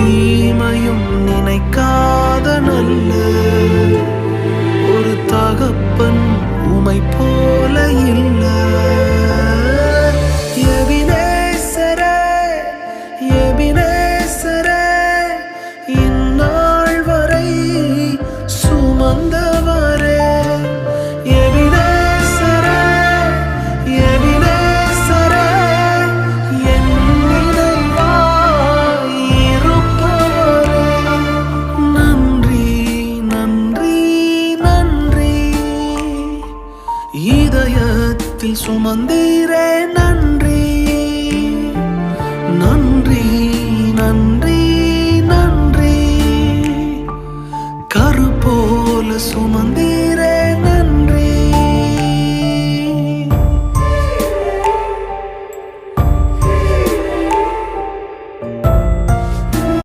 தீமையும் நினைக்காத நல்ல ஒரு தகப்பன் உமை போல இல்ல. எபினேசரே, எபினேசரே, இந்நாள் வரை சுமந்தவரே. எபினேசரே, எபினேசரே, என் நினைவாய் இருப்பவரே. நன்றி, நன்றி, நன்றி. இதயத்தில் சுமந்தீர்